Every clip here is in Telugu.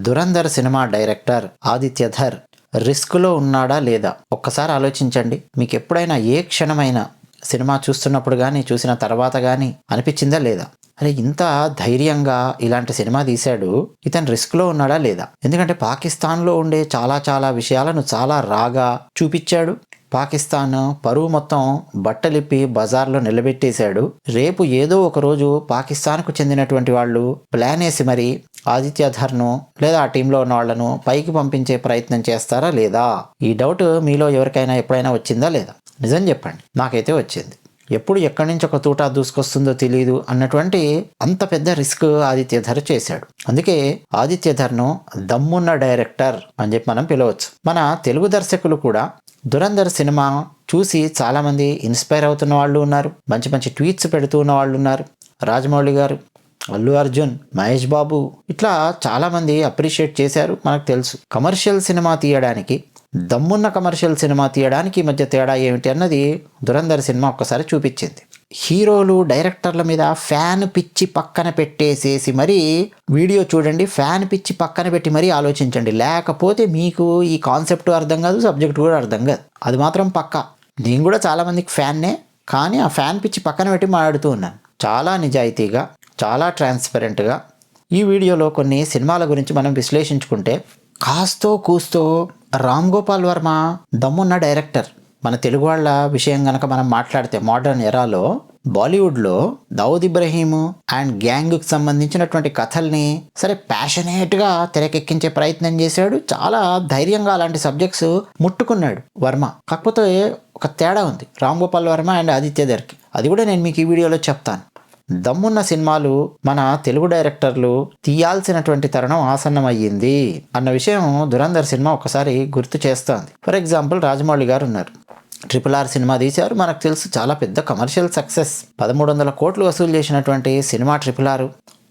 దురంధర్ సినిమా డైరెక్టర్ ఆదిత్యధర్ రిస్క్లో ఉన్నాడా లేదా ఒక్కసారి ఆలోచించండి. మీకు ఎప్పుడైనా ఏ క్షణమైన సినిమా చూస్తున్నప్పుడు కానీ చూసిన తర్వాత కానీ అనిపించిందా లేదా, అరే ఇంత ధైర్యంగా ఇలాంటి సినిమా తీశాడు, ఇతను రిస్క్లో ఉన్నాడా లేదా? ఎందుకంటే పాకిస్తాన్లో ఉండే చాలా విషయాలను చాలా రాగా చూపించాడు. పాకిస్తాన్ పరువు మొత్తం బట్టలిప్పి బజార్లో నిలబెట్టేశాడు. రేపు ఏదో ఒక రోజు పాకిస్తాన్కు చెందినటువంటి వాళ్ళు ప్లాన్ వేసి మరి ఆదిత్యధర్ను లేదా ఆ టీంలో ఉన్న వాళ్లను పైకి పంపించే ప్రయత్నం చేస్తారా లేదా? ఈ డౌట్ మీలో ఎవరికైనా ఎప్పుడైనా వచ్చిందా లేదా? నిజం చెప్పండి, నాకైతే వచ్చింది. ఎప్పుడు ఎక్కడి నుంచి ఒక తూటా దూసుకొస్తుందో తెలియదు అన్నటువంటి అంత పెద్ద రిస్క్ ఆదిత్యధర్ చేశాడు. అందుకే ఆదిత్యధర్ను దమ్మున్న డైరెక్టర్ అని చెప్పి మనం పిలవచ్చు. మన తెలుగు దర్శకులు కూడా దురంధర్ సినిమా చూసి చాలామంది ఇన్స్పైర్ అవుతున్న వాళ్ళు ఉన్నారు, మంచి ట్వీట్స్ పెడుతూ ఉన్న వాళ్ళు ఉన్నారు. రాజమౌళి గారు, అల్లు అర్జున్, మహేష్ బాబు ఇట్లా చాలామంది అప్రిషియేట్ చేశారు. మనకు తెలుసు కమర్షియల్ సినిమా తీయడానికి, దమ్మున్న కమర్షియల్ సినిమా తీయడానికి మధ్య తేడా ఏమిటి అన్నది దురంధర్ సినిమా ఒక్కసారి చూపించింది. హీరోలు డైరెక్టర్ల మీద ఫ్యాన్ పిచ్చి పక్కన పెట్టేసేసి మరీ వీడియో చూడండి, ఫ్యాన్ పిచ్చి పక్కన పెట్టి మరీ ఆలోచించండి. లేకపోతే మీకు ఈ కాన్సెప్ట్ అర్థం కాదు, సబ్జెక్ట్ కూడా అర్థం కాదు. అది మాత్రం పక్కా. నేను కూడా చాలామందికి ఫ్యాన్నే, కానీ ఆ ఫ్యాన్ పిచ్చి పక్కన పెట్టి మాట్లాడుతూ ఉన్నాను. చాలా నిజాయితీగా, చాలా ట్రాన్స్పరెంట్గా ఈ వీడియోలో కొన్ని సినిమాల గురించి మనం విశ్లేషించుకుంటే కాస్తో కూస్తో రామ్ గోపాల్ వర్మ దమ్మున్న డైరెక్టర్. మన తెలుగు వాళ్ళ విషయం కనుక మనం మాట్లాడితే మోడర్న్ ఎరాలో బాలీవుడ్లో దావుద్ ఇబ్రహీం అండ్ గ్యాంగ్కి సంబంధించినటువంటి కథల్ని సరే ప్యాషనేట్గా తెరకెక్కించే ప్రయత్నం చేశాడు. చాలా ధైర్యంగా అలాంటి సబ్జెక్ట్స్ ముట్టుకున్నాడు వర్మ. కాకపోతే ఒక తేడా ఉంది రామ్ గోపాల్ వర్మ అండ్ ఆదిత్యధర్కి. అది కూడా నేను మీకు ఈ వీడియోలో చెప్తాను. దమ్మున్న సినిమాలు మన తెలుగు డైరెక్టర్లు తీయాల్సినటువంటి తరుణం ఆసన్నమయ్యింది అన్న విషయం దురంధర్ సినిమా ఒకసారి గుర్తు చేస్తోంది. ఫర్ ఎగ్జాంపుల్ రాజమౌళి గారు ఉన్నారు, RRR సినిమా తీశారు. మనకు తెలుసు చాలా పెద్ద కమర్షియల్ సక్సెస్, 1300 కోట్లు వసూలు చేసినటువంటి సినిమా RRR.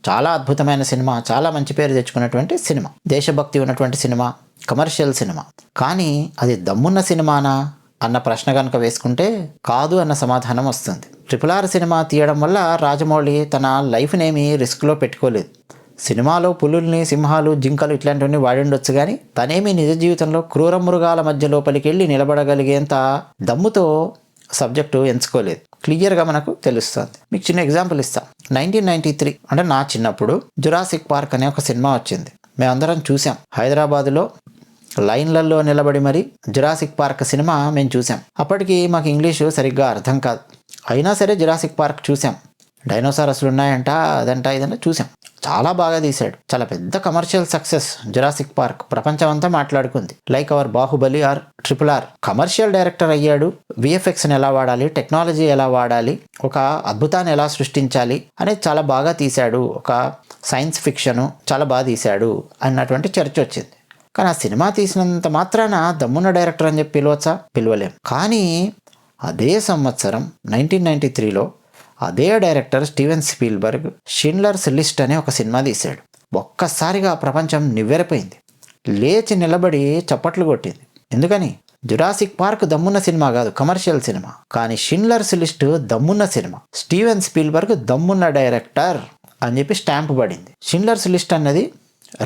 చాలా అద్భుతమైన సినిమా, చాలా మంచి పేరు తెచ్చుకున్నటువంటి సినిమా, దేశభక్తి ఉన్నటువంటి సినిమా, కమర్షియల్ సినిమా. కానీ అది దమ్మున్న సినిమానా అన్న ప్రశ్న కనుక వేసుకుంటే కాదు అన్న సమాధానం వస్తుంది. RRR సినిమా తీయడం వల్ల రాజమౌళి తన లైఫ్నేమీ రిస్క్లో పెట్టుకోలేదు. సినిమాలో పులుల్ని, సింహాలు, జింకలు ఇట్లాంటివన్నీ వాడిండొచ్చు, కానీ తనేమీ నిజ జీవితంలో క్రూర మృగాల మధ్య లోపలికి వెళ్ళి నిలబడగలిగేంత దమ్ముతో సబ్జెక్టు ఎంచుకోలేదు. క్లియర్గా మనకు తెలుస్తుంది. మీకు చిన్న ఎగ్జాంపుల్ ఇస్తాం. 1993 అంటే నా చిన్నప్పుడు జురాసిక్ పార్క్ అనే ఒక సినిమా వచ్చింది. మేమందరం చూసాం. హైదరాబాదులో లైన్లలో నిలబడి మరి జురాసిక్ పార్క్ సినిమా మేము చూసాం. అప్పటికి మాకు ఇంగ్లీషు సరిగ్గా అర్థం కాదు. అయినా సరే జురాసిక్ పార్క్ చూసాం. డైనోసారస్లు ఉన్నాయంట, అదంట ఇదంతా చూసాం. చాలా బాగా తీశాడు. చాలా పెద్ద కమర్షియల్ సక్సెస్ జురాసిక్ పార్క్. ప్రపంచం అంతా మాట్లాడుకుంది. Like our Baahubali or RRR. Commercial director అయ్యాడు. VFXని ఎలా వాడాలి, టెక్నాలజీ ఎలా వాడాలి, ఒక అద్భుతాన్ని ఎలా సృష్టించాలి అనేది చాలా బాగా తీశాడు. ఒక సైన్స్ ఫిక్షను చాలా బాగా తీశాడు అన్నటువంటి చర్చ వచ్చింది. కానీ ఆ సినిమా తీసినంత మాత్రాన దమ్మున్న డైరెక్టర్ అని చెప్పి పిలవచ్చా? పిలవలేం. కానీ అదే సంవత్సరం 1993లో అదే director Steven Spielberg Schindler's list అనే ఒక సినిమా తీశాడు. ఒక్కసారిగా ప్రపంచం నివ్వెరపోయింది, లేచి నిలబడి చప్పట్లు కొట్టింది. ఎందుకని? జురాసిక్ పార్క్ దమ్మున్న సినిమా కాదు, కమర్షియల్ సినిమా. కానీ షిండ్లర్స్ లిస్ట్ దమ్మున్న సినిమా. స్టీవెన్ స్పీల్బర్గ్ దమ్మున్న డైరెక్టర్ అని చెప్పి స్టాంప్ పడింది. షిండ్లర్స్ లిస్ట్ అన్నది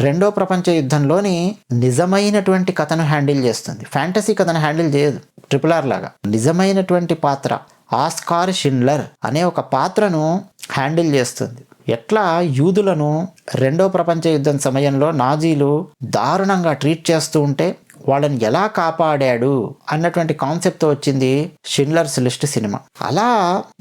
రెండో ప్రపంచ యుద్ధంలోని నిజమైనటువంటి కథను హ్యాండిల్ చేస్తుంది. ఫ్యాంటసీ కథను హ్యాండిల్ చేయదు. RRR లాగా నిజమైనటువంటి పాత్ర ఆస్కార్ షిండ్లర్ అనే ఒక పాత్రను హ్యాండిల్ చేస్తుంది. ఎట్లా యూదులను రెండో ప్రపంచ యుద్ధం సమయంలో నాజీలు దారుణంగా ట్రీట్ చేస్తూ ఉంటే వాళ్ళని ఎలా కాపాడాడు అన్నటువంటి కాన్సెప్ట్తో వచ్చింది షిండ్లర్స్ లిస్ట్ సినిమా. అలా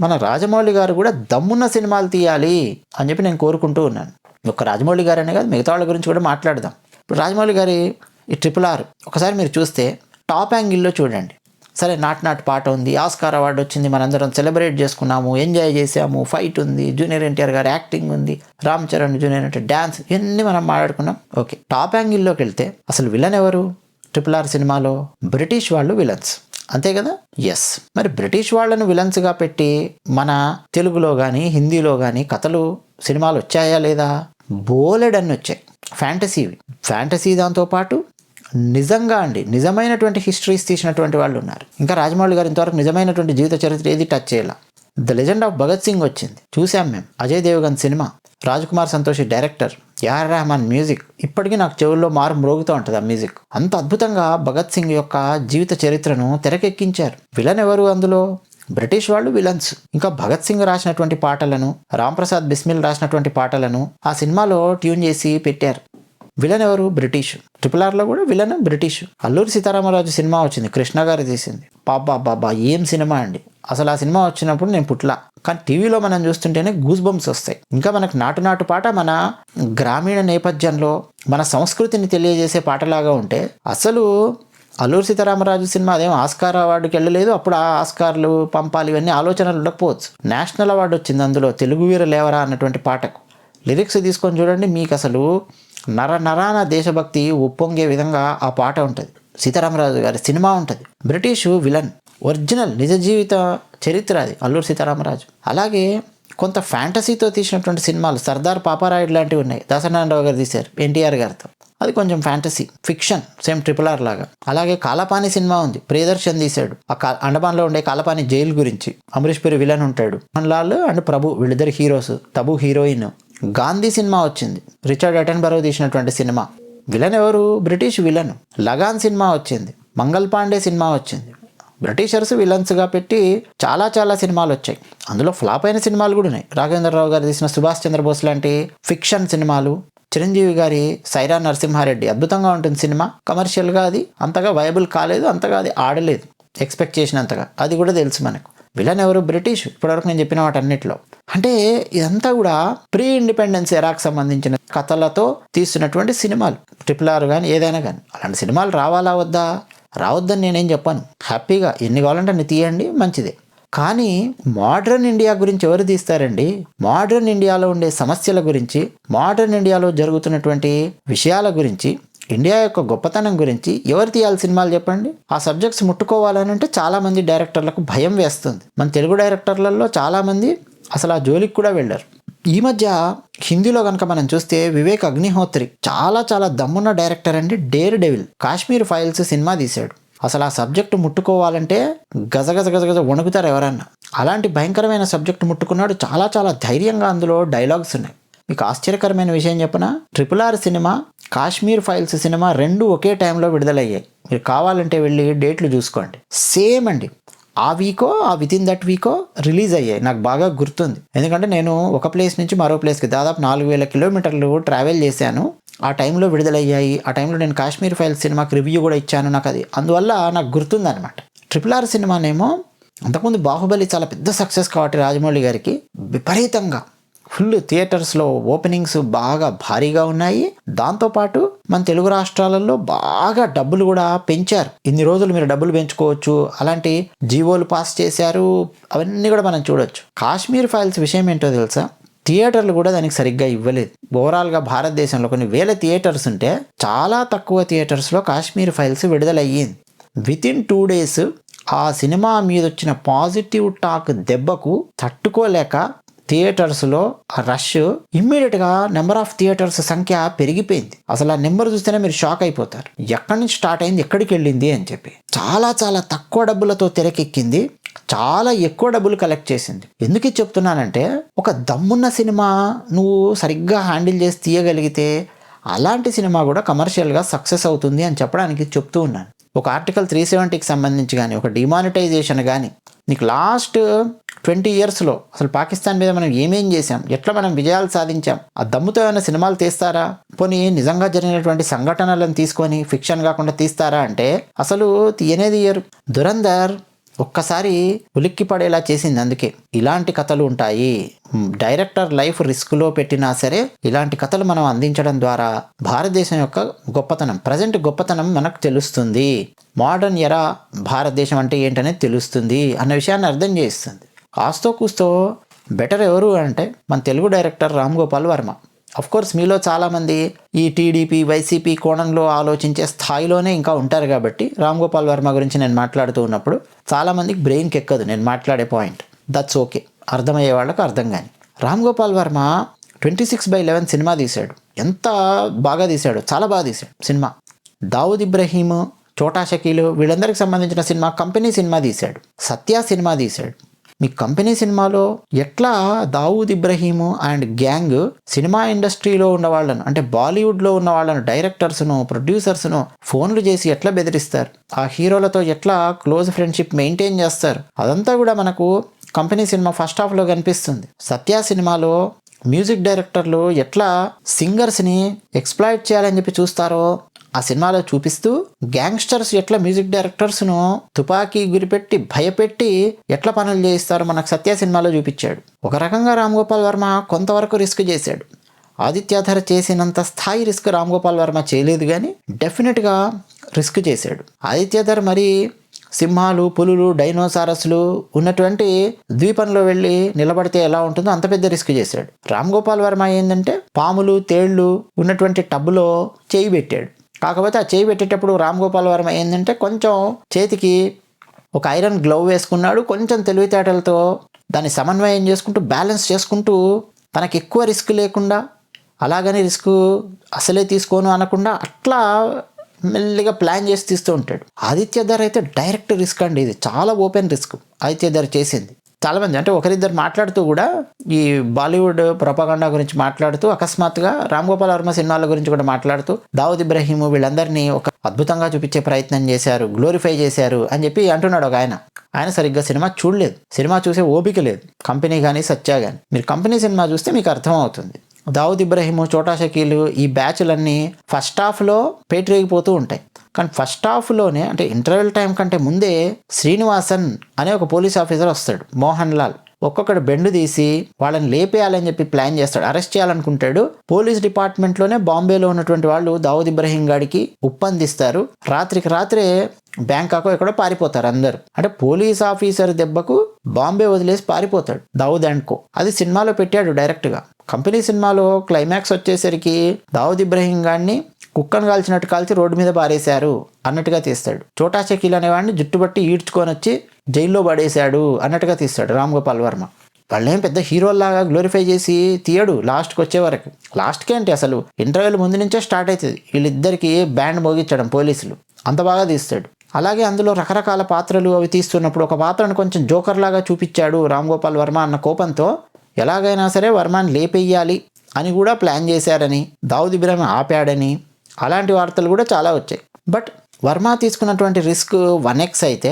మన రాజమౌళి గారు కూడా దమ్మున్న సినిమాలు తీయాలి అని చెప్పి నేను కోరుకుంటూ ఉన్నాను. ఒక రాజమౌళి గారు అనే కాదు, మిగతా వాళ్ళ గురించి కూడా మాట్లాడదాం. ఇప్పుడు రాజమౌళి గారి ఈ RRR ఒకసారి మీరు చూస్తే టాప్ యాంగిల్లో చూడండి. సరే, నాట్ పాట ఉంది, ఆస్కార్ అవార్డు వచ్చింది, మనందరం సెలబ్రేట్ చేసుకున్నాము, ఎంజాయ్ చేసాము, ఫైట్ ఉంది, జూనియర్ ఎన్టీఆర్ గారి యాక్టింగ్ ఉంది, రామ్ చరణ్ జూనియర్ ఎన్టీఆర్ డ్యాన్స్, ఇవన్నీ మనం మాట్లాడుకున్నాం. ఓకే, టాప్ యాంగిల్లోకి వెళ్తే అసలు విలన్ ఎవరు RRR సినిమాలో? బ్రిటిష్ వాళ్ళు విలన్స్, అంతే కదా? ఎస్. మరి బ్రిటిష్ వాళ్ళను విలన్స్గా పెట్టి మన తెలుగులో కానీ హిందీలో కానీ కథలు, సినిమాలు వచ్చాయా లేదా? బోలెడన్ని వచ్చాయి. ఫ్యాంటసీ దాంతోపాటు నిజంగా నిజమైనటువంటి హిస్టరీస్ తీసినటువంటి వాళ్ళు ఉన్నారు. ఇంకా రాజమౌళి గారు ఇంతవరకు నిజమైనటువంటి జీవిత చరిత్ర ఏది టచ్ చేయాల. The legend of Bhagat Singh వచ్చింది, చూసాం మేము. అజయ్ దేవగన్ సినిమా, Raj Kumar Santoshi director, AR Rahman music ఇప్పటికీ నాకు చెవుల్లో మారు మ్రోగుతూ ఉంటుంది. ఆ మ్యూజిక్ అంత అద్భుతంగా భగత్ సింగ్ యొక్క జీవిత చరిత్రను తెరకెక్కించారు. విలన్ ఎవరు అందులో? బ్రిటిష్ వాళ్ళు విలన్స్. ఇంకా భగత్ సింగ్ రాసినటువంటి పాటలను, రామ్ ప్రసాద్ బిస్మిల్ రాసినటువంటి పాటలను ఆ సినిమాలో ట్యూన్ చేసి పెట్టారు. విలన్ ఎవరు? బ్రిటిష్. RRRలో కూడా villain British. Alluri Sitaramaraju cinema వచ్చింది, కృష్ణ గారు తీసింది. బాబా ఏం సినిమా అండి. అసలు ఆ సినిమా వచ్చినప్పుడు నేను పుట్లా, కానీ టీవీలో మనం చూస్తుంటేనే గూస్ బంప్స్ వస్తాయి. ఇంకా మనకు నాటు పాట మన గ్రామీణ నేపథ్యంలో మన సంస్కృతిని తెలియజేసే పాటలాగా ఉంటే, అసలు అల్లూరి సీతారామరాజు సినిమా అదేం ఆస్కార్ అవార్డుకి వెళ్ళలేదు. అప్పుడు ఆ ఆస్కార్లు పంపాలి ఇవన్నీ ఆలోచనలు ఉండకపోవచ్చు. నేషనల్ అవార్డు వచ్చింది అందులో, తెలుగు వీర లేవరా అన్నటువంటి పాటకు. లిరిక్స్ తీసుకొని చూడండి, మీకు అసలు నరాన దేశభక్తి ఉప్పొంగే విధంగా ఆ పాట ఉంటుంది. సీతారామరాజు గారి సినిమా ఉంటుంది. బ్రిటిషు విలన్, ఒరిజినల్ నిజ జీవిత చరిత్ర అది అల్లూరి సీతారామరాజు. అలాగే కొంత ఫ్యాంటసీతో తీసినటువంటి సినిమాలు, సర్దార్ పాపారాయుడు లాంటివి ఉన్నాయి, దాసనారాయణరావు గారు తీశారు ఎన్టీఆర్ గారితో. అది కొంచెం ఫ్యాంటసీ ఫిక్షన్, సేమ్ RRR లాగా. అలాగే కాలపాని సినిమా ఉంది, ప్రియదర్శన్ తీశాడు. ఆ అండమాన్లో ఉండే కాలపాని జైలు గురించి. అమరీష్ పురి విలన్ ఉంటాడు, మోహన్ లాల్ అండ్ ప్రభు వీళ్ళిద్దరు heroes, Tabu heroine. Gandhi cinema వచ్చింది, రిచర్డ్ అటెన్బరో తీసినటువంటి సినిమా. విలన్ ఎవరు? British villain. లగాన్ సినిమా వచ్చింది, మంగల్ పాండే సినిమా వచ్చింది. బ్రిటిషర్స్ విలన్స్గా పెట్టి చాలా సినిమాలు వచ్చాయి. అందులో ఫ్లాప్ అయిన సినిమాలు కూడా ఉన్నాయి. రాఘవేంద్రరావు గారు తీసిన సుభాష్ చంద్రబోస్ లాంటి ఫిక్షన్ సినిమాలు, చిరంజీవి గారి సైరా నరసింహారెడ్డి అద్భుతంగా ఉంటుంది సినిమా. కమర్షియల్గా అది అంతగా వైబుల్ కాలేదు, అంతగా అది ఆడలేదు ఎక్స్పెక్ట్ చేసినంతగా. అది కూడా తెలుసు మనకు. విలన్ ఎవరు? బ్రిటిష్. ఇప్పటివరకు నేను చెప్పిన వాటన్నిటిలో. అంటే ఇదంతా కూడా ప్రీ ఇండిపెండెన్స్ ఎరాకు సంబంధించిన కథలతో తీస్తున్నటువంటి సినిమాలు. RRR కానీ ఏదైనా కానీ అలాంటి సినిమాలు రావాలా వద్దా? రావద్దని నేనేం చెప్పాను. హ్యాపీగా ఎన్ని కావాలంటే అన్ని తీయండి, మంచిదే. కానీ మోడ్రన్ ఇండియా గురించి ఎవరు తీస్తారండి? మోడ్రన్ ఇండియాలో ఉండే సమస్యల గురించి, మోడ్రన్ ఇండియాలో జరుగుతున్నటువంటి విషయాల గురించి, ఇండియా యొక్క గొప్పతనం గురించి ఎవరు తీయాలి సినిమాలు చెప్పండి? ఆ సబ్జెక్ట్స్ ముట్టుకోవాలని అంటే చాలామంది డైరెక్టర్లకు భయం వేస్తుంది. మన తెలుగు డైరెక్టర్లలో చాలామంది అసలు ఆ జోలికి కూడా వెళ్ళారు. ఈ మధ్య హిందీలో కనుక మనం చూస్తే వివేక్ అగ్నిహోత్రి చాలా దమ్మున్న డైరెక్టర్ అండి. Dare devil, Kashmir files cinema తీశాడు. అసలు ఆ సబ్జెక్టు ముట్టుకోవాలంటే గజ వణుకుతారు ఎవరన్నా. అలాంటి భయంకరమైన సబ్జెక్టు ముట్టుకున్నాడు. చాలా ధైర్యంగా అందులో డైలాగ్స్ ఉన్నాయి. మీకు ఆశ్చర్యకరమైన విషయం చెప్పనా? RRR cinema, Kashmir files cinema రెండు ఒకే టైంలో విడుదలయ్యాయి. మీరు కావాలంటే వెళ్ళి డేట్లు చూసుకోండి. సేమ్ అండి. ఆ Vicco with in that Vicco release అయ్యాయి. నాకు బాగా గుర్తుంది, ఎందుకంటే నేను ఒక ప్లేస్ నుంచి మరో ప్లేస్కి దాదాపు 4000 కిలోమీటర్లు ట్రావెల్ చేశాను. ఆ టైంలో విడుదలయ్యాయి. ఆ టైంలో నేను కాశ్మీర్ ఫైల్స్ సినిమాకి రివ్యూ కూడా ఇచ్చాను. నాకు అది అందువల్ల నాకు గుర్తుందనమాట. RRR సినిమానేమో అంతకుముందు బాహుబలి చాలా పెద్ద సక్సెస్ కాబట్టి రాజమౌళి గారికి విపరీతంగా ఫుల్ థియేటర్స్లో ఓపెనింగ్స్ బాగా భారీగా ఉన్నాయి. దాంతోపాటు మన తెలుగు రాష్ట్రాలలో బాగా డబ్బులు కూడా పెంచారు. ఇన్ని రోజులు మీరు డబ్బులు పెంచుకోవచ్చు, అలాంటి జీవోలు పాస్ చేశారు. అవన్నీ కూడా మనం చూడొచ్చు. కాశ్మీర్ ఫైల్స్ విషయం ఏంటో తెలుసా? థియేటర్లు కూడా దానికి సరిగ్గా ఇవ్వలేదు. ఓవరాల్గా భారతదేశంలో కొన్ని వేల థియేటర్స్ ఉంటే చాలా తక్కువ థియేటర్స్లో కాశ్మీర్ ఫైల్స్ విడుదలయ్యింది. విత్ ఇన్ 2 days ఆ సినిమా మీద వచ్చిన పాజిటివ్ టాక్ దెబ్బకు తట్టుకోలేక థియేటర్స్లో రష్ ఇమ్మీడియట్గా నెంబర్ ఆఫ్ థియేటర్స్ సంఖ్య పెరిగిపోయింది. అసలు ఆ నెంబర్ చూస్తేనే మీరు షాక్ అయిపోతారు. ఎక్కడి నుంచి స్టార్ట్ అయింది, ఎక్కడికి వెళ్ళింది అని చెప్పి. చాలా తక్కువ డబ్బులతో తెరకెక్కింది, చాలా ఎక్కువ డబ్బులు కలెక్ట్ చేసింది. ఎందుకు చెప్తున్నానంటే, ఒక దమ్మున్న సినిమా నువ్వు సరిగ్గా హ్యాండిల్ చేసి తీయగలిగితే అలాంటి సినిమా కూడా కమర్షియల్గా సక్సెస్ అవుతుంది అని చెప్పడానికి చెప్తూ ఉన్నాను. ఒక ఆర్టికల్ 370కి సంబంధించి కానీ, ఒక డిమానిటైజేషన్ కానీ, నీకు లాస్ట్ 20 yearsలో అసలు పాకిస్తాన్ మీద మనం ఏమేం చేశాం, ఎట్లా మనం విజయాలు సాధించాం, ఆ దమ్ముతో ఏమైనా సినిమాలు తీస్తారా? పోనీ నిజంగా జరిగినటువంటి సంఘటనలను తీసుకొని ఫిక్షన్ కాకుండా తీస్తారా అంటే అసలు తీయనేది తీయరు. దురంధర్ ఒక్కసారి ఉలిక్కి పడేలా చేసింది. అందుకే ఇలాంటి కథలు ఉంటాయి. డైరెక్టర్ లైఫ్ రిస్క్లో పెట్టినా సరే ఇలాంటి కథలు మనం అందించడం ద్వారా భారతదేశం యొక్క గొప్పతనం, ప్రజెంట్ గొప్పతనం మనకు తెలుస్తుంది. మోడర్న్ ఎరా భారతదేశం అంటే ఏంటనేది తెలుస్తుంది అన్న విషయాన్ని అర్థం చేస్తుంది. కాస్తో కూస్తో బెటర్ ఎవరు అంటే మన తెలుగు డైరెక్టర్ రామ్ గోపాల్ వర్మ. కోర్స్ మీలో చాలామంది ఈ టీడీపీ వైసీపీ కోణంలో ఆలోచించే స్థాయిలోనే ఇంకా ఉంటారు కాబట్టి రామ్ గోపాల్ వర్మ గురించి నేను మాట్లాడుతూ ఉన్నప్పుడు చాలామందికి బ్రెయిన్కి ఎక్కదు నేను మాట్లాడే పాయింట్. దట్స్ ఓకే, అర్థమయ్యే వాళ్ళకు అర్థం కానీ. రామ్ గోపాల్ వర్మ 26/11 సినిమా తీశాడు. ఎంత బాగా తీశాడు, చాలా బాగా తీశాడు సినిమా. దావుద్ ఇబ్రహీం, చోటా షకీలు వీళ్ళందరికి సంబంధించిన సినిమా, కంపెనీ సినిమా తీశాడు. సత్య సినిమా తీశాడు. మీ కంపెనీ సినిమాలో ఎట్లా Dawood Ibrahim and gang cinema ఇండస్ట్రీలో ఉన్న వాళ్ళను, అంటే బాలీవుడ్లో ఉన్న వాళ్ళను, డైరెక్టర్స్ను, ప్రొడ్యూసర్స్ను ఫోన్లు చేసి ఎట్లా బెదిరిస్తారు, ఆ హీరోలతో ఎట్లా క్లోజ్ ఫ్రెండ్షిప్ మెయింటైన్ చేస్తారు, అదంతా కూడా మనకు కంపెనీ సినిమా ఫస్ట్ హాఫ్లో కనిపిస్తుంది. సత్య సినిమాలో మ్యూజిక్ డైరెక్టర్లు ఎట్లా సింగర్స్ని ఎక్స్ప్లాయిట్ చేయాలని చెప్పి చూస్తారో ఆ సినిమాలో చూపిస్తూ, గ్యాంగ్స్టర్స్ ఎట్లా మ్యూజిక్ డైరెక్టర్స్ను తుపాకీ గురిపెట్టి భయపెట్టి ఎట్లా పనులు చేయిస్తారో మనకు సత్య సినిమాలో చూపించాడు. ఒక రకంగా రామ్ గోపాల్ వర్మ కొంతవరకు రిస్క్ చేశాడు. ఆదిత్యధర్ చేసినంత స్థాయి రిస్క్ రామ్ గోపాల్ వర్మ చేయలేదు, కానీ డెఫినెట్గా రిస్క్ చేశాడు. ఆదిత్యధర్ మరి సింహాలు, పులులు, డైనోసారస్లు ఉన్నటువంటి ద్వీపంలో వెళ్ళి నిలబడితే ఎలా ఉంటుందో అంత పెద్ద రిస్క్ చేశాడు. రామ్ గోపాల్ వర్మ ఏంటంటే పాములు, తేళ్లు ఉన్నటువంటి టబ్బులో చేయి పెట్టాడు. కాకపోతే ఆ చేయి పెట్టేటప్పుడు రామ్ గోపాల్ వర్మ ఏంటంటే కొంచెం చేతికి ఒక ఐరన్ గ్లౌ వేసుకున్నాడు. కొంచెం తెలివితేటలతో దాన్ని సమన్వయం చేసుకుంటూ బ్యాలెన్స్ చేసుకుంటూ తనకి ఎక్కువ రిస్క్ లేకుండా, అలాగని రిస్క్ అసలే తీసుకోను అనకుండా అట్లా మెల్లిగా ప్లాన్ చేసి తీస్తూ ఉంటాడు. ఆదిత్యధర్ అయితే డైరెక్ట్ రిస్క్ అండి, ఇది చాలా ఓపెన్ రిస్క్ ఆదిత్యధర్ చేసింది. చాలామంది అంటే ఒకరిద్దరు మాట్లాడుతూ కూడా ఈ బాలీవుడ్ ప్రొపగండా గురించి మాట్లాడుతూ అకస్మాత్తుగా రామ్ గోపాల్ వర్మ సినిమాల గురించి కూడా మాట్లాడుతూ దావూద్ ఇబ్రహీం వీళ్ళందరినీ ఒక అద్భుతంగా చూపించే ప్రయత్నం చేశారు, గ్లోరిఫై చేశారు అని చెప్పి అంటున్నాడు ఒక ఆయన. ఆయన సరిగ్గా సినిమా చూడలేదు, సినిమా చూసే ఓపిక లేదు. కంపెనీ కానీ సత్య కానీ, మీరు కంపెనీ సినిమా చూస్తే మీకు అర్థమవుతుంది. దావూద్ ఇబ్రహీము, చోటా షకీలు ఈ బ్యాచ్లన్నీ ఫస్ట్ హాఫ్లో పేటరేగిపోతూ ఉంటాయి. కానీ ఫస్ట్ హాఫ్లోనే అంటే ఇంటర్వెల్ టైం కంటే ముందే శ్రీనివాసన్ అనే ఒక పోలీస్ ఆఫీసర్ వస్తాడు, మోహన్ లాల్. ఒక్కొక్కడు బెండు తీసి వాళ్ళని లేపేయాలని చెప్పి ప్లాన్ చేస్తాడు, అరెస్ట్ చేయాలనుకుంటాడు. పోలీస్ డిపార్ట్మెంట్లోనే బాంబేలో ఉన్నటువంటి వాళ్ళు దావూద్ ఇబ్రహీం గాడికి ఉప్పందిస్తారు. రాత్రికి రాత్రే బ్యాంకాకో ఎక్కడో పారిపోతారు అందరు. అంటే పోలీస్ ఆఫీసర్ దెబ్బకు బాంబే వదిలేసి పారిపోతాడు దావూద్ అండ్ కో. అది సినిమాలో పెట్టాడు డైరెక్ట్గా. కంపెనీ సినిమాలో క్లైమాక్స్ వచ్చేసరికి దావూద్ ఇబ్రహీం గాడిని కుక్కను కాల్చినట్టు కాల్చి రోడ్డు మీద పారేశారు అన్నట్టుగా తీస్తాడు. చోటా షకీల్ అనేవాడిని జుట్టుబట్టి ఈడ్చుకొని వచ్చి జైల్లో పడేశాడు అన్నట్టుగా తీస్తాడు రామ్ గోపాల్ వర్మ. వాళ్ళేం పెద్ద హీరోల్లాగా గ్లోరిఫై చేసి తీయడు లాస్ట్కి వచ్చే వరకు. లాస్ట్కి ఏంటి అసలు ఇంటర్వ్యూల ముందు నుంచే స్టార్ట్ అవుతుంది వీళ్ళిద్దరికి బ్యాండ్ మోగించడం, పోలీసులు అంత బాగా తీస్తాడు. అలాగే అందులో రకరకాల పాత్రలు అవి తీస్తున్నప్పుడు ఒక పాత్రను కొంచెం జోకర్ లాగా చూపించాడు రామ్ గోపాల్ వర్మ అన్న కోపంతో ఎలాగైనా సరే వర్మని లేపేయాలి అని కూడా ప్లాన్ చేశారని, దావూద్ ఇబ్రహీం ఆపాడని అలాంటి వార్తలు కూడా చాలా వచ్చాయి. బట్ వర్మ తీసుకున్నటువంటి రిస్క్ 1x అయితే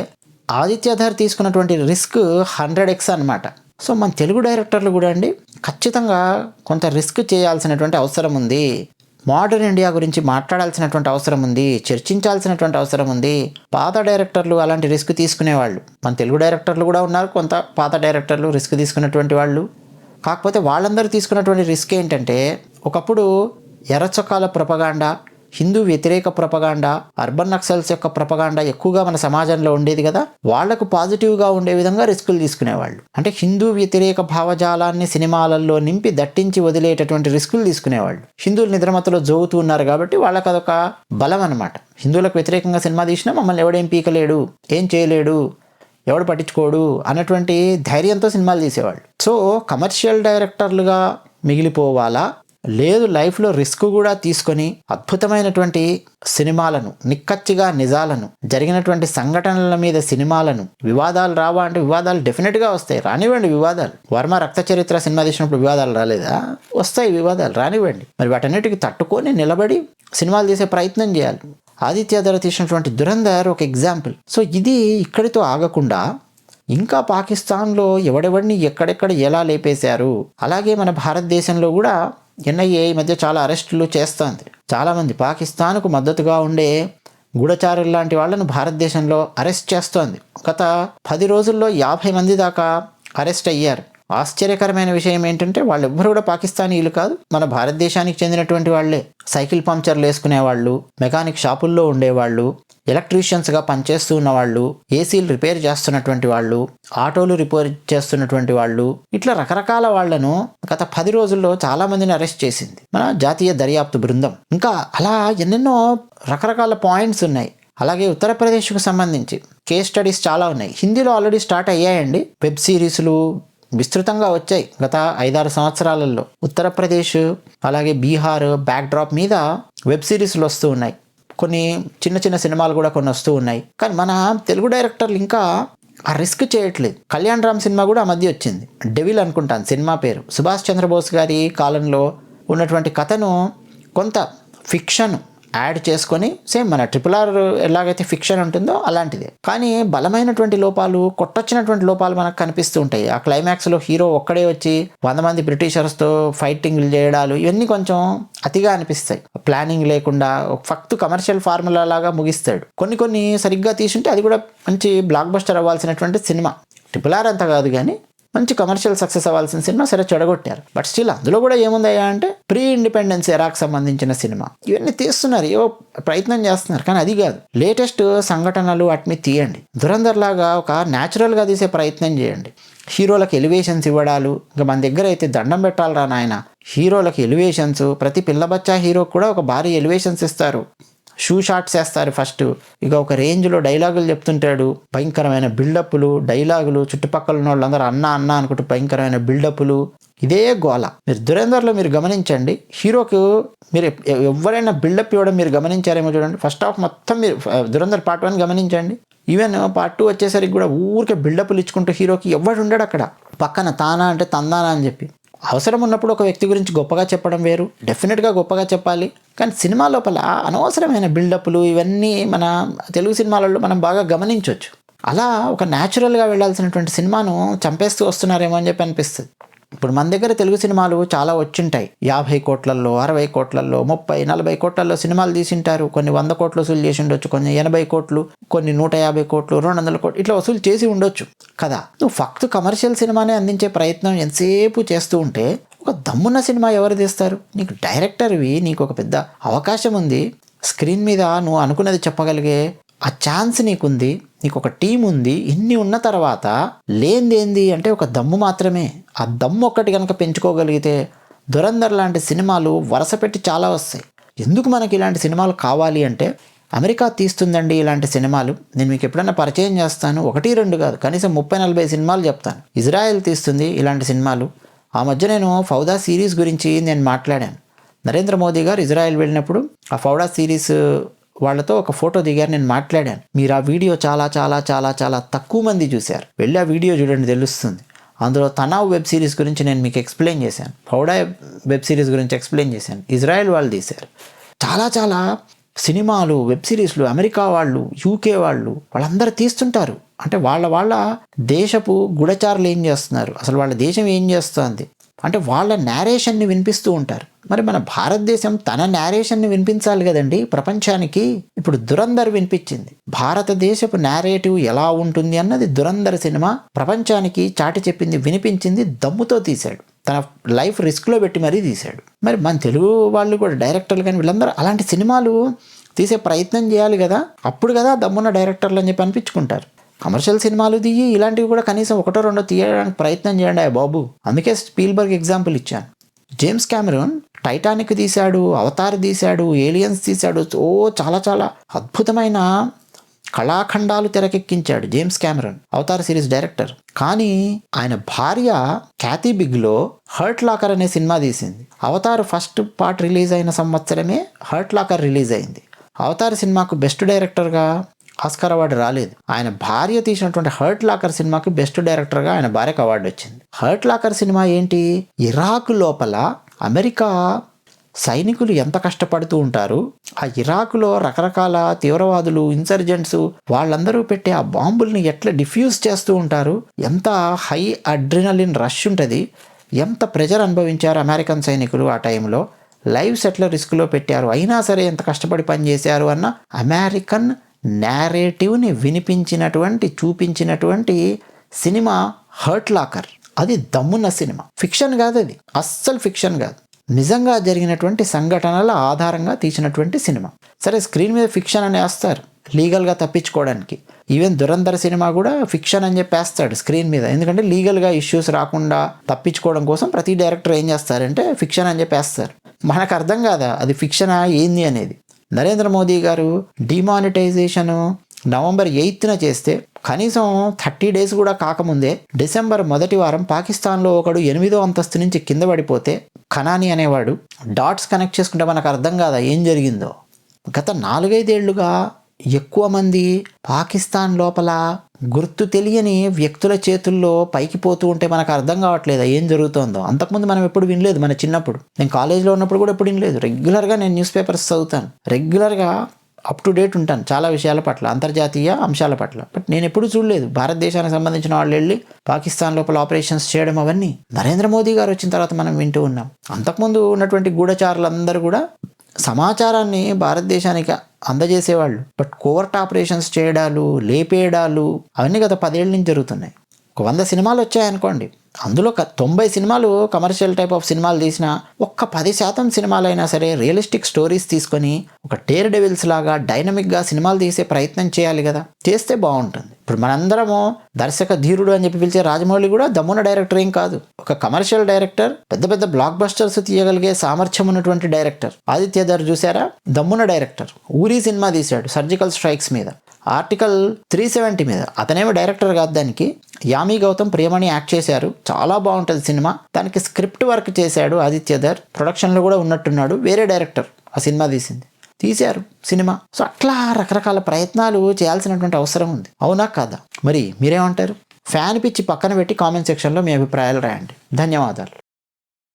ఆదిత్యధర్ తీసుకున్నటువంటి రిస్క్ 100x అనమాట. సో మన తెలుగు డైరెక్టర్లు కూడా అండి ఖచ్చితంగా కొంత రిస్క్ చేయాల్సినటువంటి అవసరం ఉంది. మోడర్న్ ఇండియా గురించి మాట్లాడాల్సినటువంటి అవసరం ఉంది, చర్చించాల్సినటువంటి అవసరం ఉంది. పాత డైరెక్టర్లు అలాంటి రిస్క్ తీసుకునేవాళ్ళు, మన తెలుగు డైరెక్టర్లు కూడా ఉన్నారు కొంత పాత డైరెక్టర్లు రిస్క్ తీసుకున్నటువంటి వాళ్ళు. కాకపోతే వాళ్ళందరూ తీసుకున్నటువంటి రిస్క్ ఏంటంటే ఒకప్పుడు ఎర్రచొక్కాల ప్రొపగాండా, హిందూ వ్యతిరేక ప్రొపగాండా, అర్బన్ నక్సల్స్ యొక్క ప్రొపగాండా ఎక్కువగా మన సమాజంలో ఉండేది కదా. వాళ్లకు పాజిటివ్గా ఉండే విధంగా రిస్కులు తీసుకునేవాళ్ళు. అంటే హిందూ వ్యతిరేక భావజాలాన్ని సినిమాలలో నింపి దట్టించి వదిలేటటువంటి రిస్కులు తీసుకునేవాళ్ళు. హిందువులు నిద్రమతలో జోగుతూ ఉన్నారు కాబట్టి వాళ్ళకి అదొక బలం అనమాట. హిందువులకు వ్యతిరేకంగా సినిమా తీసినా మమ్మల్ని ఎవడేం పీకలేడు, ఏం చేయలేడు, ఎవడు పట్టించుకోడు అన్నటువంటి ధైర్యంతో సినిమాలు తీసేవాళ్ళు. సో కమర్షియల్ డైరెక్టర్లుగా మిగిలిపోవాలా, లేదు లైఫ్లో రిస్క్ కూడా తీసుకొని అద్భుతమైనటువంటి సినిమాలను, నిక్కచ్చిగా నిజాలను, జరిగినటువంటి సంఘటనల మీద సినిమాలను, వివాదాలు రావా అంటే వివాదాలు డెఫినెట్గా వస్తాయి, రానివ్వండి వివాదాలు. వర్మ రక్త చరిత్ర సినిమా తీసినప్పుడు వివాదాలు రాలేదా? వస్తాయి వివాదాలు, రానివ్వండి. మరి వాటన్నిటికీ తట్టుకొని నిలబడి సినిమాలు తీసే ప్రయత్నం చేయాలి. ఆదిత్యధర్ తీసినటువంటి దురంధర్ ఒక ఎగ్జాంపుల్. సో ఇది ఇక్కడితో ఆగకుండా ఇంకా పాకిస్తాన్లో ఎవడెవడిని ఎక్కడెక్కడ ఎలా లేపేశారు, అలాగే మన భారతదేశంలో కూడా ఎన్ఐఏ ఈ మధ్య చాలా అరెస్టులు చేస్తోంది. చాలామంది పాకిస్తాన్కు మద్దతుగా ఉండే గూఢచారులు లాంటి వాళ్ళను భారతదేశంలో అరెస్ట్ చేస్తోంది. గత 10 రోజుల్లో 50 మంది దాకా అరెస్ట్ అయ్యారు. ఆశ్చర్యకరమైన విషయం ఏంటంటే వాళ్ళెవ్వరూ కూడా పాకిస్తానీయులు కాదు, మన భారతదేశానికి చెందినటువంటి వాళ్ళే. సైకిల్ పంక్చర్లు వేసుకునేవాళ్ళు, మెకానిక్ షాపుల్లో ఉండేవాళ్ళు, ఎలక్ట్రీషియన్స్గా పనిచేస్తూ ఉన్నవాళ్ళు, ఏసీలు రిపేర్ చేస్తున్నటువంటి వాళ్ళు, ఆటోలు రిపేర్ చేస్తున్నటువంటి వాళ్ళు, ఇట్లా రకరకాల వాళ్లను గత 10 రోజుల్లో చాలామందిని అరెస్ట్ చేసింది మన జాతీయ దర్యాప్తు బృందం. ఇంకా అలా ఎన్నెన్నో రకరకాల పాయింట్స్ ఉన్నాయి. అలాగే ఉత్తరప్రదేశ్కు సంబంధించి కేస్ స్టడీస్ చాలా ఉన్నాయి. హిందీలో ఆల్రెడీ స్టార్ట్ అయ్యాయండి, వెబ్ సిరీస్లు విస్తృతంగా వచ్చాయి గత 5-6 సంవత్సరాలలో. ఉత్తరప్రదేశ్ అలాగే బీహార్ బ్యాక్డ్రాప్ మీద వెబ్ సిరీస్లు వస్తూ ఉన్నాయి. కొన్ని చిన్న చిన్న సినిమాలు కూడా కొన్ని వస్తూ ఉన్నాయి. కానీ మన తెలుగు డైరెక్టర్లు ఇంకా ఆ రిస్క్ చేయట్లేదు. కళ్యాణ్ రామ్ సినిమా కూడా ఆ మధ్య వచ్చింది, డెవిల్ అనుకుంటాను సినిమా పేరు. సుభాష్ చంద్రబోస్ గారి కాలంలో ఉన్నటువంటి కథను కొంత ఫిక్షన్ యాడ్ చేసుకొని, సేమ్ మన RRR ఎలాగైతే ఫిక్షన్ ఉంటుందో అలాంటిదే, కానీ బలమైనటువంటి లోపాలు, కొట్టొచ్చినటువంటి లోపాలు మనకు కనిపిస్తూ ఉంటాయి. ఆ క్లైమాక్స్లో హీరో ఒక్కడే వచ్చి 100 మంది బ్రిటిషర్స్తో ఫైటింగ్లు చేయడాలు ఇవన్నీ కొంచెం అతిగా అనిపిస్తాయి. ప్లానింగ్ లేకుండా ఫక్త్ కమర్షియల్ ఫార్ములా లాగా ముగిస్తాడు. కొన్ని సరిగ్గా తీసుంటే అది కూడా మంచి బ్లాక్ బస్టర్ అవ్వాల్సినటువంటి సినిమా. RRR అంత కాదు కానీ మంచి కమర్షియల్ సక్సెస్ అవ్వాల్సిన సినిమా, సరే చెడగొట్టారు. బట్ స్టిల్ అందులో కూడా ఏముందయ్యా అంటే ప్రీ ఇండిపెండెన్స్ ఎరాకు సంబంధించిన సినిమా, ఇవన్నీ తీస్తున్నారు, ఏవో ప్రయత్నం చేస్తున్నారు, కానీ అది కాదు. లేటెస్ట్ సంఘటనలు వాటిని తీయండి. దురంధర్ లాగా ఒక న్యాచురల్గా తీసే ప్రయత్నం చేయండి. హీరోలకు ఎలివేషన్స్ ఇవ్వడాలు, ఇంకా మన దగ్గర అయితే దండం పెట్టాలరా నాయన, హీరోలకు ఎలివేషన్స్, ప్రతి పిల్లబచ్చా హీరోకి కూడా ఒక భారీ ఎలివేషన్స్ ఇస్తారు. షూ షాట్స్ వేస్తారు ఫస్ట్, ఇక ఒక రేంజ్లో డైలాగులు చెప్తుంటాడు, భయంకరమైన బిల్డప్లు, డైలాగులు, చుట్టుపక్కల ఉన్న వాళ్ళందరూ అన్న అన్న అనుకుంటూ భయంకరమైన బిల్డప్లు, ఇదే గోల. మీరు దురేందర్లో మీరు గమనించండి, హీరోకు మీరు ఎవరైనా బిల్డప్ ఇవ్వడం మీరు గమనించారేమో చూడండి. ఫస్ట్ హాఫ్ మొత్తం మీరు దురేందర్ పార్ట్ 1 గమనించండి, ఈవెన్ పార్ట్ 2 వచ్చేసరికి కూడా ఊరికే బిల్డప్లు ఇచ్చుకుంటూ హీరోకి ఎవడు ఉండడు అక్కడ, పక్కన తానా అంటే తందానా అని చెప్పి. అవసరం ఉన్నప్పుడు ఒక వ్యక్తి గురించి గొప్పగా చెప్పడం వేరు, డెఫినెట్గా గొప్పగా చెప్పాలి, కానీ సినిమా లోపల అనవసరమైన బిల్డప్లు ఇవన్నీ మన తెలుగు సినిమాలలో మనం బాగా గమనించవచ్చు. అలా ఒక న్యాచురల్గా వెళ్ళాల్సినటువంటి సినిమాను చంపేస్తూ వస్తున్నారేమో అని చెప్పి అనిపిస్తుంది. ఇప్పుడు మన దగ్గర తెలుగు సినిమాలు చాలా వచ్చింటాయి, 50 కోట్లల్లో, 60 కోట్లల్లో, 30, 40 కోట్లల్లో సినిమాలు తీసింటారు. కొన్ని 100 కోట్లు వసూలు చేసి ఉండొచ్చు, కొన్ని 80 కోట్లు, కొన్ని 150 కోట్లు, 200 కోట్లు, ఇట్లా వసూలు చేసి ఉండొచ్చు కదా. నువ్వు ఫక్త్ కమర్షియల్ సినిమానే అందించే ప్రయత్నం ఎంతసేపు చేస్తూ ఉంటే ఒక దమ్మున్న సినిమా ఎవరు తీస్తారు? నీకు డైరెక్టర్వి, నీకు ఒక పెద్ద అవకాశం ఉంది, స్క్రీన్ మీద నువ్వు అనుకున్నది చెప్పగలిగే ఆ ఛాన్స్ నీకుంది, నీకు ఒక టీం ఉంది, ఇన్ని ఉన్న తర్వాత లేనిదేంది అంటే ఒక దమ్ము మాత్రమే. ఆ దమ్ము ఒక్కటి కనుక పెంచుకోగలిగితే దురంధర్ లాంటి సినిమాలు వరుస పెట్టి చాలా వస్తాయి. ఎందుకు మనకి ఇలాంటి సినిమాలు కావాలి అంటే, అమెరికా తీస్తుందండి ఇలాంటి సినిమాలు, నేను మీకు ఎప్పుడైనా పరిచయం చేస్తాను, 1, 2 కాదు, కనీసం 30-40 సినిమాలు చెప్తాను. ఇజ్రాయెల్ తీస్తుంది ఇలాంటి సినిమాలు. ఆ మధ్య నేను ఫౌదా సిరీస్ గురించి నేను మాట్లాడాను. నరేంద్ర మోదీ గారు ఇజ్రాయెల్ వెళ్ళినప్పుడు ఆ ఫౌదా సిరీస్ వాళ్ళతో ఒక ఫోటో దిగారు, నేను మాట్లాడాను. మీరు ఆ వీడియో చాలా చాలా చాలా చాలా తక్కువ మంది చూశారు, వెళ్ళి ఆ వీడియో చూడండి తెలుస్తుంది. అందులో తనావ్ వెబ్ సిరీస్ గురించి నేను మీకు ఎక్స్ప్లెయిన్ చేశాను, ఫౌడా వెబ్ సిరీస్ గురించి ఎక్స్ప్లెయిన్ చేశాను. ఇజ్రాయెల్ వాళ్ళు తీశారు చాలా చాలా సినిమాలు, వెబ్ సిరీస్లు. అమెరికా వాళ్ళు, యూకే వాళ్ళు, వాళ్ళందరూ తీస్తుంటారు. అంటే వాళ్ళ దేశపు గుడచారులు ఏం చేస్తున్నారు, అసలు వాళ్ళ దేశం ఏం చేస్తుంది అంటే వాళ్ళ నేరేషన్ని వినిపిస్తూ ఉంటారు. మరి మన భారతదేశం తన నేరేషన్ని వినిపించాలి కదండి ప్రపంచానికి. ఇప్పుడు దురంధర్ వినిపించింది, భారతదేశపు నేరేటివ్ ఎలా ఉంటుంది అన్నది దురంధర్ సినిమా ప్రపంచానికి చాటి చెప్పింది, వినిపించింది, దమ్ముతో తీశాడు, తన లైఫ్ రిస్క్లో పెట్టి మరీ తీశాడు. మరి మన తెలుగు వాళ్ళు కూడా డైరెక్టర్లు కానీ వీళ్ళందరూ అలాంటి సినిమాలు తీసే ప్రయత్నం చేయాలి కదా, అప్పుడు కదా దమ్మున్న డైరెక్టర్లు అని చెప్పి అనిపించుకుంటారు. కమర్షియల్ సినిమాలు తీయి, ఇలాంటివి కూడా కనీసం 1-2 తీయడానికి ప్రయత్నం చేయండి బాబు. అందుకే స్పీల్బర్గ్ ఎగ్జాంపుల్ ఇచ్చాను. జేమ్స్ కెమెరాన్ టైటానిక్ తీశాడు, అవతార్ తీశాడు, ఏలియన్స్ తీశాడు, చాలా చాలా అద్భుతమైన కళాఖండాలు తెరకెక్కించాడు James Cameron, Avatar series director. కానీ ఆయన భార్య క్యాథీ బిగ్లో హర్ట్ లాకర్ అనే సినిమా తీసింది. అవతార్ ఫస్ట్ పార్ట్ రిలీజ్ అయిన సంవత్సరమే హర్ట్ లాకర్ రిలీజ్ అయింది. అవతార్ సినిమాకు బెస్ట్ డైరెక్టర్గా ఆస్కార్ అవార్డు రాలేదు. ఆయన భార్య తీసినటువంటి హర్ట్ లాకర్ సినిమాకి బెస్ట్ డైరెక్టర్గా ఆయన భార్యకు అవార్డు వచ్చింది. హర్ట్ లాకర్ సినిమా ఏంటి, ఇరాక్ లోపల అమెరికా సైనికులు ఎంత కష్టపడుతూ ఉంటారు, ఆ ఇరాక్లో రకరకాల తీవ్రవాదులు, ఇన్సర్జెంట్స్, వాళ్ళందరూ పెట్టే ఆ బాంబుల్ని ఎట్లా డిఫ్యూజ్ చేస్తూ ఉంటారు, ఎంత హై అడ్రినలిన్ రష్ ఉంటుంది, ఎంత ప్రెజర్ అనుభవించారు అమెరికన్ సైనికులు ఆ టైంలో, లైవ్స్ ఎట్లా రిస్క్లో పెట్టారు, అయినా సరే ఎంత కష్టపడి పనిచేశారు అన్న అమెరికన్ నేరేటివ్ని వినిపించినటువంటి, చూపించినటువంటి సినిమా హర్ట్ లాకర్. అది దమ్మున్న సినిమా, ఫిక్షన్ కాదు, అది అస్సలు ఫిక్షన్ కాదు, నిజంగా జరిగినటువంటి సంఘటనల ఆధారంగా తీసినటువంటి సినిమా. సరే స్క్రీన్ మీద ఫిక్షన్ అని వేస్తారు లీగల్గా తప్పించుకోవడానికి, ఈవెన్ దురంధర్ సినిమా కూడా ఫిక్షన్ అని చెప్పేస్తాడు స్క్రీన్ మీద, ఎందుకంటే లీగల్గా ఇష్యూస్ రాకుండా తప్పించుకోవడం కోసం ప్రతి డైరెక్టర్ ఏం చేస్తారంటే ఫిక్షన్ అని చెప్పేస్తారు. మనకు అర్థం కాదా అది ఫిక్షనా ఏంది అనేది. నరేంద్ర మోదీ గారు డిమానిటైజేషన్ November 8న చేస్తే కనీసం 30 days కూడా కాకముందే డిసెంబర్ 1వ వారం పాకిస్తాన్లో ఒకడు 8వ అంతస్తు నుంచి కింద పడిపోతే ఖనాని అనేవాడు డాట్స్ కనెక్ట్ చేసుకుంటే మనకు అర్థం కాదా ఏం జరిగిందో. గత 4-5 ఏళ్లుగా ఎక్కువ మంది పాకిస్తాన్ లోపల గుర్తు తెలియని వ్యక్తుల చేతుల్లో పైకి పోతూ ఉంటే మనకు అర్థం కావట్లేదు ఏం జరుగుతుందో. అంతకుముందు మనం ఎప్పుడు వినలేదు. మన చిన్నప్పుడు నేను కాలేజీలో ఉన్నప్పుడు కూడా ఎప్పుడు వినలేదు. రెగ్యులర్గా నేను న్యూస్ పేపర్స్ చదువుతాను, రెగ్యులర్గా అప్ టు డేట్ ఉంటాను చాలా విషయాల పట్ల, అంతర్జాతీయ అంశాల పట్ల. బట్ నేను ఎప్పుడు చూడలేదు భారతదేశానికి సంబంధించిన వాళ్ళు వెళ్ళి పాకిస్తాన్ లోపల ఆపరేషన్స్ చేయడం. అవన్నీ నరేంద్ర మోదీ గారు వచ్చిన తర్వాత మనం వింటూ ఉన్నాం. అంతకుముందు ఉన్నటువంటి గూఢచారులందరూ కూడా సమాచారాన్ని భారతదేశానికి అందజేసేవాళ్ళు. బట్ కోవర్ట్ ఆపరేషన్స్ చేయడాలు, లేపేయడాలు అవన్నీ గత 10 ఏళ్ళ నుంచి జరుగుతున్నాయి. ఒక 100 సినిమాలు వచ్చాయనుకోండి, అందులో 90 సినిమాలు కమర్షియల్ టైప్ ఆఫ్ సినిమాలు తీసిన ఒక్క 10% సినిమాలైనా సరే రియలిస్టిక్ స్టోరీస్ తీసుకొని ఒక డేర్ డెవిల్స్ లాగా డైనమిక్గా సినిమాలు తీసే ప్రయత్నం చేయాలి కదా, చేస్తే బాగుంటుంది. ఇప్పుడు మనందరము దర్శక ధీరుడు అని చెప్పి పిలిచే రాజమౌళి కూడా దమ్మున డైరెక్టర్ ఏం కాదు. ఒక కమర్షియల్ డైరెక్టర్, పెద్ద పెద్ద బ్లాక్ బస్టర్స్ తీయగలిగే సామర్థ్యం ఉన్నటువంటి డైరెక్టర్. ఆదిత్యధర్ చూసారా, దమ్మున డైరెక్టర్. ఊరి సినిమా తీశాడు సర్జికల్ స్ట్రైక్స్ మీద, ఆర్టికల్ 370 మీద. అతనేమో డైరెక్టర్ కాదు, దానికి యామి గౌతమ్, ప్రియమణి యాక్ట్ చేశారు. చాలా బాగుంటుంది సినిమా. దానికి స్క్రిప్ట్ వర్క్ చేశాడు ఆదిత్యధర్, ప్రొడక్షన్లో కూడా ఉన్నట్టున్నాడు. వేరే డైరెక్టర్ ఆ సినిమా తీశారు సినిమా. సో అట్లా రకరకాల ప్రయత్నాలు చేయాల్సినటువంటి అవసరం ఉంది. అవునా కాదా? మరి మీరేమంటారు? ఫ్యాన్ పిచ్చి పక్కన పెట్టి కామెంట్ సెక్షన్లో మీ అభిప్రాయాలు రాయండి. ధన్యవాదాలు.